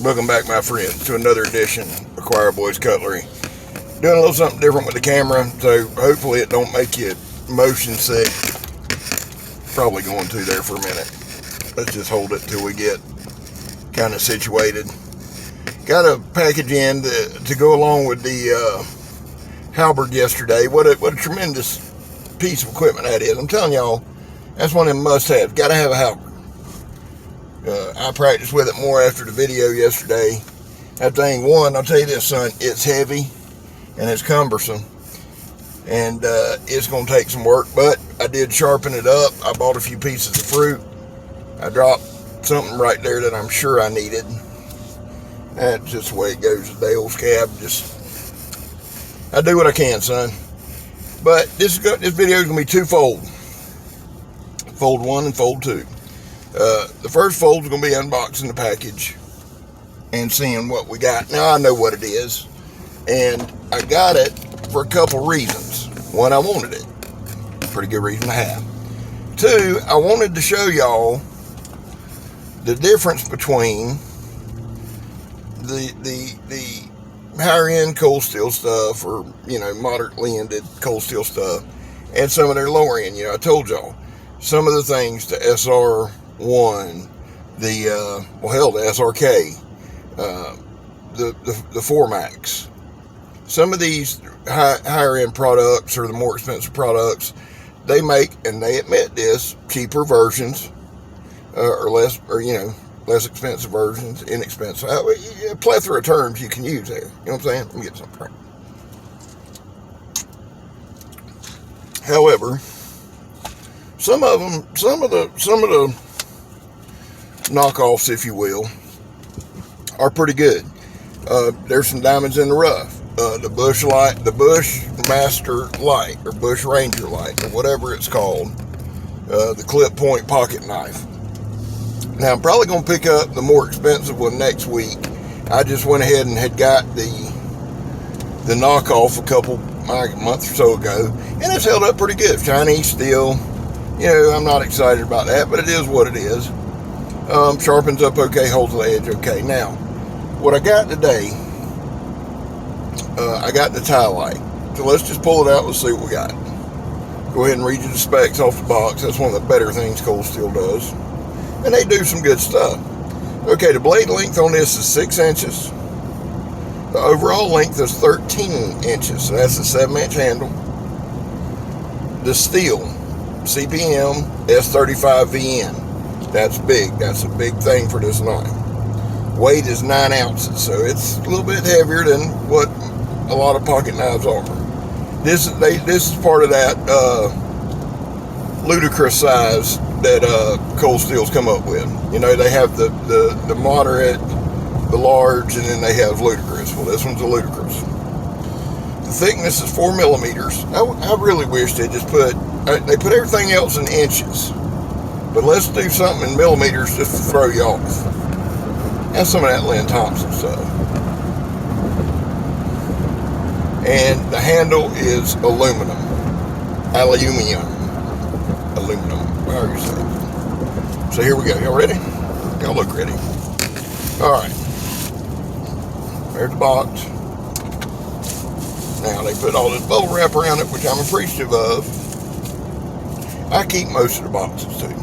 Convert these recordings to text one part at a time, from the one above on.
Welcome back, my friends, to another edition of ChoirBoyz Cutlery. Doing a little something different with the camera, so hopefully it don't make you motion sick. Probably going to there for a minute. Let's just hold it till we get kind of situated. Got a package in to go along with the halberd yesterday. What a tremendous piece of equipment that is. I'm telling y'all, that's one of them must-haves. Got to have a halberd. I practiced with it more after the video yesterday. That thing, I'll tell you this, son, it's heavy and it's cumbersome, and it's going to take some work, but I did sharpen it up. I bought a few pieces of fruit. I dropped something right there that I'm sure I needed. That's just the way it goes today, old scab. I do what I can, son. But this video is going to be twofold. Fold 1 and fold 2. The first fold is going to be unboxing the package and seeing what we got. Now, I know what it is, and I got it for a couple reasons. One, I wanted it. Pretty good reason to have. 2, I wanted to show y'all the difference between the higher end cold steel stuff, or moderately ended cold steel stuff, and some of their lower end. I told y'all some of the things, the SR1, the SRK, the 4Max, some of these higher end products, or the more expensive products, they make, and they admit this, cheaper versions, or less expensive versions, inexpensive. A plethora of terms you can use there. You know what I'm saying? Let me get something right. However, some of the knockoffs, if you will, are pretty good. There's some diamonds in the rough. The Bushmaster Lite, or Bush Ranger Lite, or whatever it's called. The clip point pocket knife. Now, I'm probably going to pick up the more expensive one next week. I just went ahead and had got the knockoff a month or so ago, and it's held up pretty good. Chinese steel. I'm not excited about that, but it is what it is. Sharpens up okay, holds the edge okay. Now, what I got today, I got the tie light. So let's just pull it out. Let's see what we got. Go ahead and read you the specs off the box. That's one of the better things cold steel does. And they do some good stuff. Okay, the blade length on this is 6 inches. The overall length is 13 inches. So that's a 7-inch handle. The steel, CPM S35VN. That's big. That's a big thing for this knife. Weight is 9 ounces. So it's a little bit heavier than what a lot of pocket knives are. This is part of that ludicrous size that cold steels come up with. They have the moderate, the large, and then they have ludicrous. Well, this one's a ludicrous. The thickness is 4 millimeters. I really wish they just put everything else in inches, but let's do something in millimeters just to throw you off. That's some of that Lynn Thompson stuff. And the handle is aluminum, however you say it. So here we go. Y'all ready? Y'all look ready. All right. There's the box. Now they put all this bubble wrap around it, which I'm appreciative of. I keep most of the boxes too,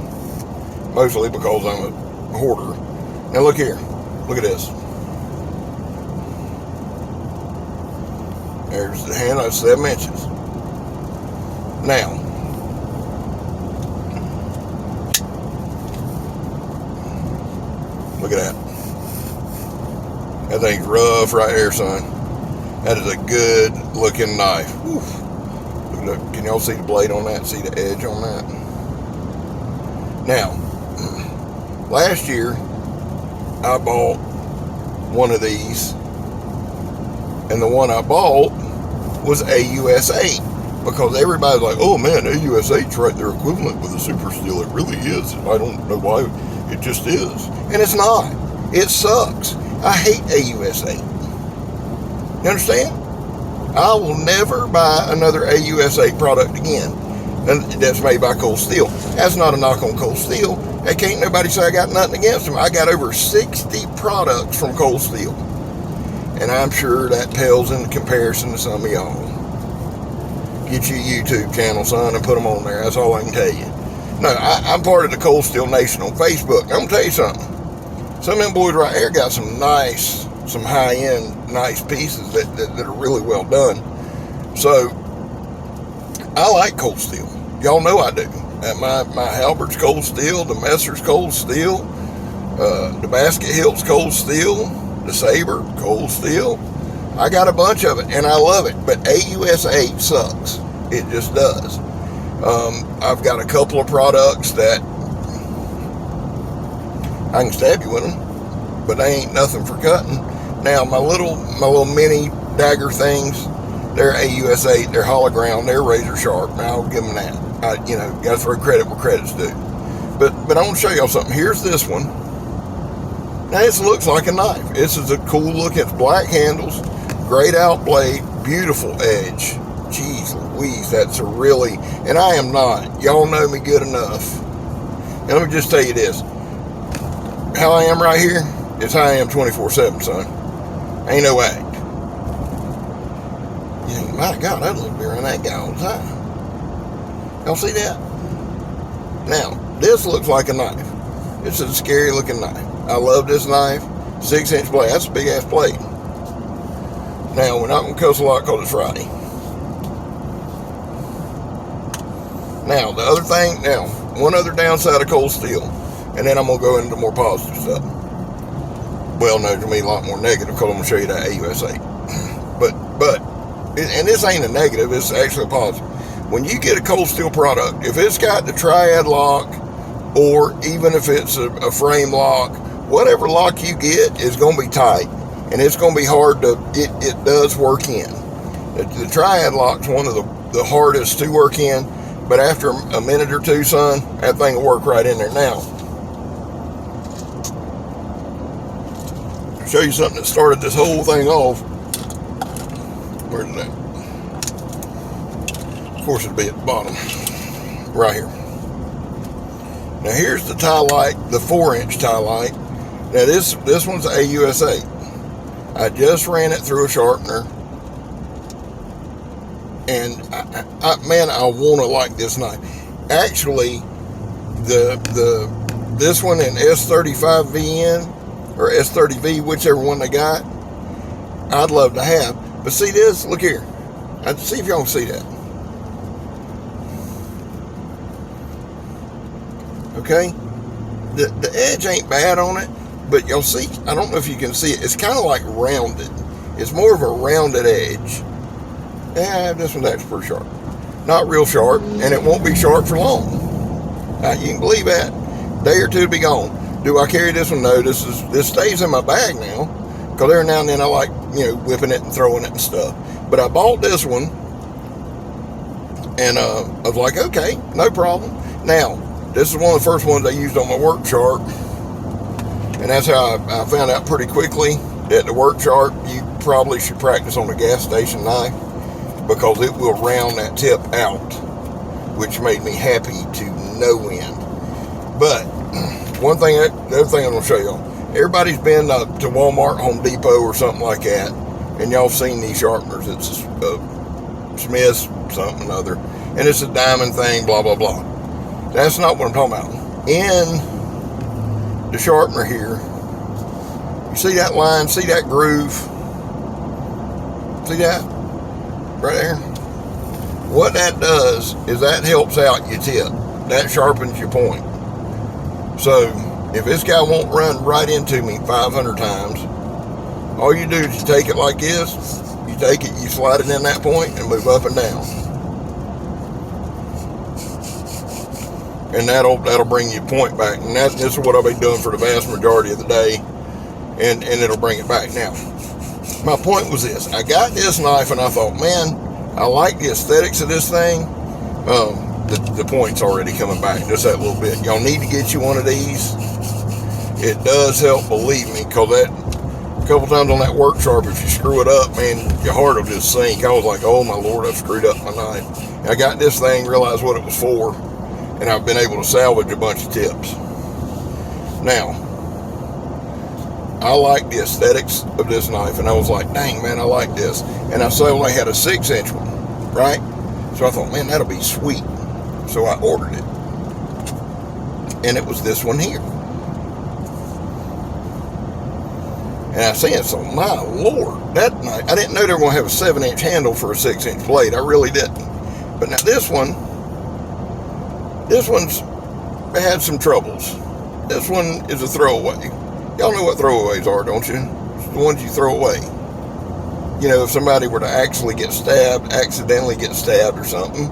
mostly because I'm a hoarder. Now look here. Look at this. There's the handle. That's 7 inches. Now, look at that. That thing's rough right there, son. That is a good looking knife. Whew. Look, can y'all see the blade on that? See the edge on that? Now, last year, I bought one of these, and the one I bought was AUS8, because everybody's like, oh man, AUS8's right there equivalent with a super steel. It really is. I don't know why, it just is. And it's not. It sucks. I hate AUS8. You understand? I will never buy another AUS8 product again. And that's made by Cold Steel. That's not a knock on Cold Steel. Hey, can't nobody say I got nothing against them. I got over 60 products from Cold Steel. And I'm sure that pales in comparison to some of y'all. Get your YouTube channel, son, and put them on there. That's all I can tell you. No, I'm part of the Cold Steel Nation on Facebook. I'm going to tell you something. Some of them boys right here got some nice, some high-end, nice pieces that are really well done. So, I like Cold Steel. Y'all know I do. At my Halbert's Cold Steel, the Messer's Cold Steel, the Basket Hilt's Cold Steel, the Saber Cold Steel. I got a bunch of it, and I love it. But AUS 8 sucks. It just does. I've got a couple of products that I can stab you with them, but they ain't nothing for cutting. Now, my little mini dagger things, they're AUS 8, they're hollow ground, they're razor sharp. Now, I'll give them that. Got to throw credit where credit's due. But I want to show y'all something. Here's this one. Now, this looks like a knife. This is a cool look. It's black handles, grayed out blade, beautiful edge. Jeez Louise, that's a really, and I am not. Y'all know me good enough. And let me just tell you this. How I am right here is how I am 24/7, son. Ain't no act. My God, I'd love to be around that guy all the time. Y'all see that? Now, this looks like a knife. This is a scary looking knife. I love this knife. 6-inch blade. That's a big ass blade. Now, we're not going to cuss a lot because it's Friday. Now, the other thing, one other downside of Cold Steel, and then I'm going to go into more positive stuff. Well, no, to me, a lot more negative because I'm going to show you that AUS 8. But, and this ain't a negative, it's actually a positive. When you get a Cold Steel product, if it's got the triad lock, or even if it's a frame lock, whatever lock you get is going to be tight. And it's going to be hard to, it does work in. The triad lock's one of the hardest to work in, but after a minute or two, son, that thing will work right in there. Now, I'll show you something that started this whole thing off. Where's that? Of course, it'll be at the bottom, right here. Now, here's the tie light, the 4-inch tie light. Now, this one's AUS 8. I just ran it through a sharpener, and I want to like this knife. Actually, this one in S35VN or S30V, whichever one they got, I'd love to have. But see this? Look here. I'd see if y'all can see that. Okay? The edge ain't bad on it, but you'll see, I don't know if you can see it. It's kind of like rounded. It's more of a rounded edge. Yeah, this one's actually pretty sharp. Not real sharp, and it won't be sharp for long. You can believe that. Day or two to be gone. Do I carry this one? No, this stays in my bag now, because every now and then I like, whipping it and throwing it and stuff. But I bought this one, and I was like, okay, no problem. Now, this is one of the first ones I used on my work chart, and that's how I found out pretty quickly that the work chart, you probably should practice on a gas station knife, because it will round that tip out, which made me happy to no end. But the other thing I'm going to show y'all, everybody's been to Walmart, Home Depot, or something like that, and y'all seen these sharpeners. It's Smith's something or other, and it's a diamond thing, blah, blah, blah. That's not what I'm talking about. In the sharpener here, you see that line, see that groove? See that? Right there? What that does is that helps out your tip. That sharpens your point. So, if this guy won't run right into me 500 times, all you do is you take it like this, you take it, you slide it in that point, and move up and down. And that'll bring your point back. And this is what I'll be doing for the vast majority of the day, and it'll bring it back. Now, my point was this. I got this knife, and I thought, man, I like the aesthetics of this thing. The point's already coming back just that little bit. Y'all need to get you one of these. It does help, believe me, because that a couple times on that work sharp, if you screw it up, man, your heart will just sink. I was like, oh my Lord, I've screwed up my knife. And I got this thing, realized what it was for, and I've been able to salvage a bunch of tips. Now, I like the aesthetics of this knife, and I was like, dang, man, I like this. And I saw they had a 6-inch one, right? So I thought, man, that'll be sweet. So I ordered it. And it was this one here. And I said, so my Lord, that knife, I didn't know they were going to have a 7-inch handle for a 6-inch blade. I really didn't. But now this one's had some troubles. This one is a throwaway. Y'all know what throwaways are, don't you? It's the ones you throw away. You know, if somebody were to actually get stabbed, accidentally get stabbed or something,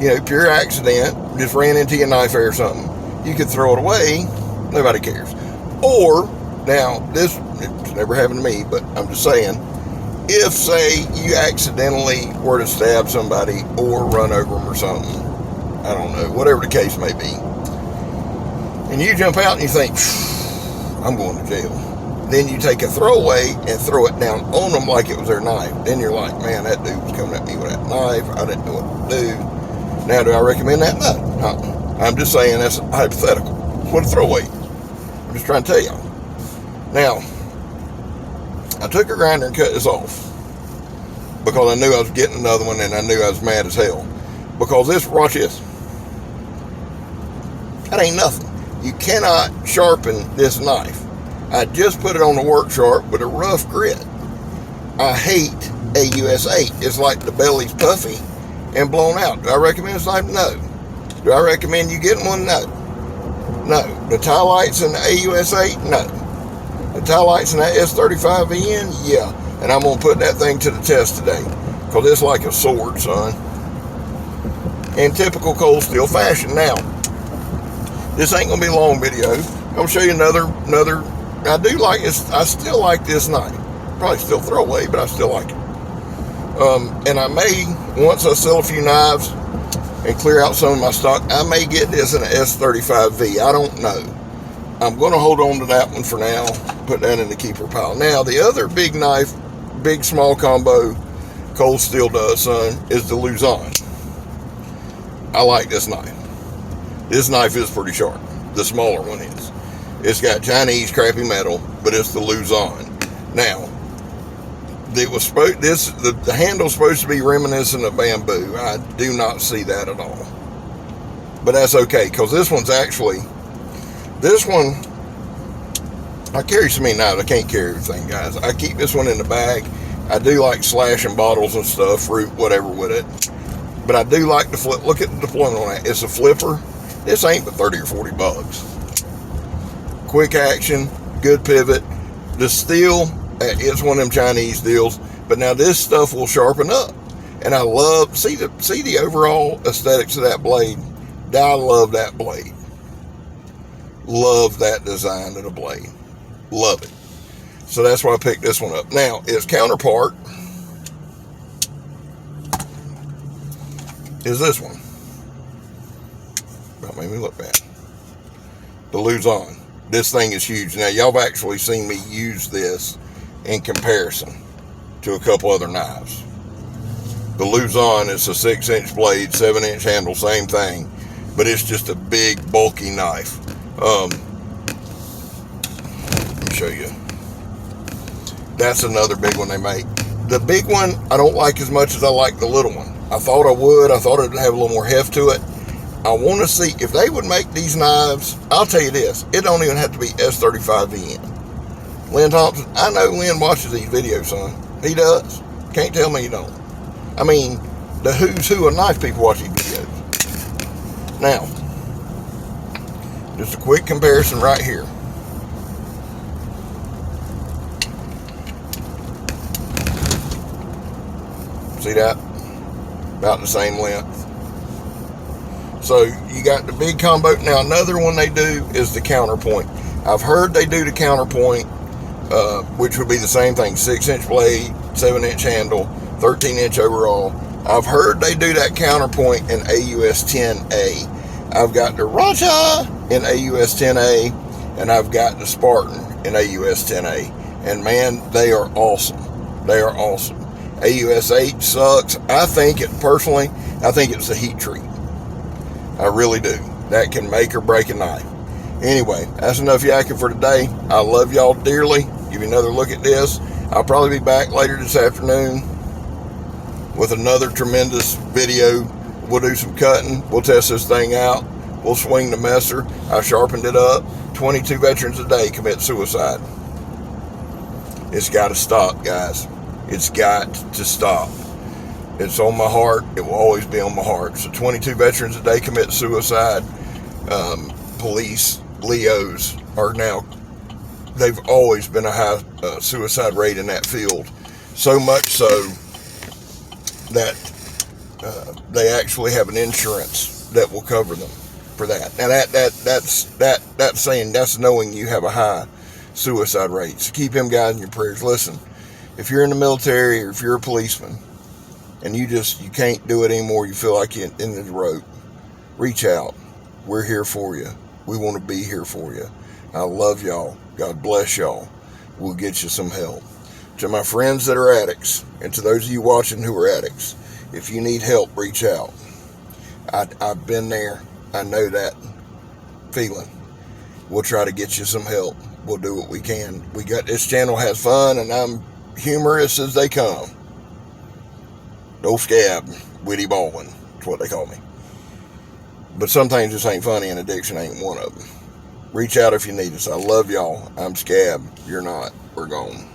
you know, pure accident, just ran into your knife or something, you could throw it away, nobody cares. Or, now, this, it's never happened to me, but I'm just saying, if, say, you accidentally were to stab somebody or run over them or something, I don't know, whatever the case may be, and you jump out and you think, I'm going to jail. Then you take a throwaway and throw it down on them like it was their knife. Then you're like, man, that dude was coming at me with that knife. I didn't know what to do. Now, do I recommend that? No. I'm just saying that's hypothetical. What a throwaway. I'm just trying to tell y'all. Now, I took a grinder and cut this off because I knew I was getting another one, and I knew I was mad as hell. Because this, watch this. That ain't nothing. You cannot sharpen this knife. I just put it on the work sharp with a rough grit. I hate AUS 8. It's like the belly's puffy and blown out. Do I recommend this knife? No. Do I recommend you getting one? No. No. The tie lights in the AUS 8? No. The tie lights in that S35VN? Yeah. And I'm going to put that thing to the test today. Because it's like a sword, son. In typical cold steel fashion. Now, this ain't going to be a long video. I'm going to show you another, I do like this. I still like this knife. Probably still throw away, but I still like it. And I may, once I sell a few knives and clear out some of my stock, I may get this in an S35V. I don't know. I'm going to hold on to that one for now. Put that in the keeper pile. Now, the other big knife, big small combo, cold steel does, son, is the Luzon. I like this knife. This knife is pretty sharp. The smaller one is. It's got Chinese crappy metal, but it's the Luzon. Now, it was the handle's supposed to be reminiscent of bamboo. I do not see that at all. But that's okay, because this one, I carry so many knives, I can't carry everything, guys. I keep this one in the bag. I do like slashing bottles and stuff, fruit, whatever with it. But I do like the flip. Look at the deployment on that. It's a flipper. This ain't but 30 or 40 bucks. Quick action, good pivot. The steel, it's one of them Chinese deals. But now this stuff will sharpen up. And I love, see the overall aesthetics of that blade. I love that blade. Love that design of the blade. Love it. So that's why I picked this one up. Now, its counterpart is this one. That made me look bad. The Luzon. This thing is huge. Now, y'all have actually seen me use this in comparison to a couple other knives. The Luzon is a 6-inch blade, 7-inch handle, same thing. But it's just a big, bulky knife. Let me show you. That's another big one they make. The big one, I don't like as much as I like the little one. I thought I would. I thought it would have a little more heft to it. I want to see if they would make these knives. I'll tell you this, it don't even have to be S35VN. Lynn Thompson, I know Lynn watches these videos, son. He does. Can't tell me he don't. I mean, the who's who of knife people watch these videos. Now, just a quick comparison right here. See that? About the same length. So you got the big combo. Now another one they do is the counterpoint. I've heard they do the counterpoint, which would be the same thing. 6-inch blade, 7-inch handle, 13-inch overall. I've heard they do that counterpoint in AUS 10A. I've got the Raja in AUS 10A, and I've got the Spartan in AUS 10A. And man, they are awesome. They are awesome. AUS 8 sucks. I think it's a heat treat. I really do. That can make or break a knife. Anyway, that's enough yakking for today. I love y'all dearly. Give you another look at this. I'll probably be back later this afternoon with another tremendous video. We'll do some cutting. We'll test this thing out. We'll swing the messer. I sharpened it up. 22 veterans a day commit suicide. It's got to stop, guys. It's got to stop. It's on my heart. It will always be on my heart. So 22 veterans a day commit suicide. Police, LEOs are now, they've always been a high suicide rate in that field. So much so that they actually have an insurance that will cover them for that. Now that's saying, that's knowing you have a high suicide rate. So keep them guys in your prayers. Listen, if you're in the military or if you're a policeman and you can't do it anymore, you feel like you're in the rope, reach out. We're here for you. We want to be here for you. I love y'all. God bless y'all. We'll get you some help. To my friends that are addicts, and to those of you watching who are addicts, if you need help, reach out. I've been there. I know that feeling. We'll try to get you some help. We'll do what we can. This channel has fun, and I'm humorous as they come. No scab, Witty Baldwin. That's what they call me. But some things just ain't funny, and addiction ain't one of them. Reach out if you need us. I love y'all. I'm Scab. You're not. We're gone.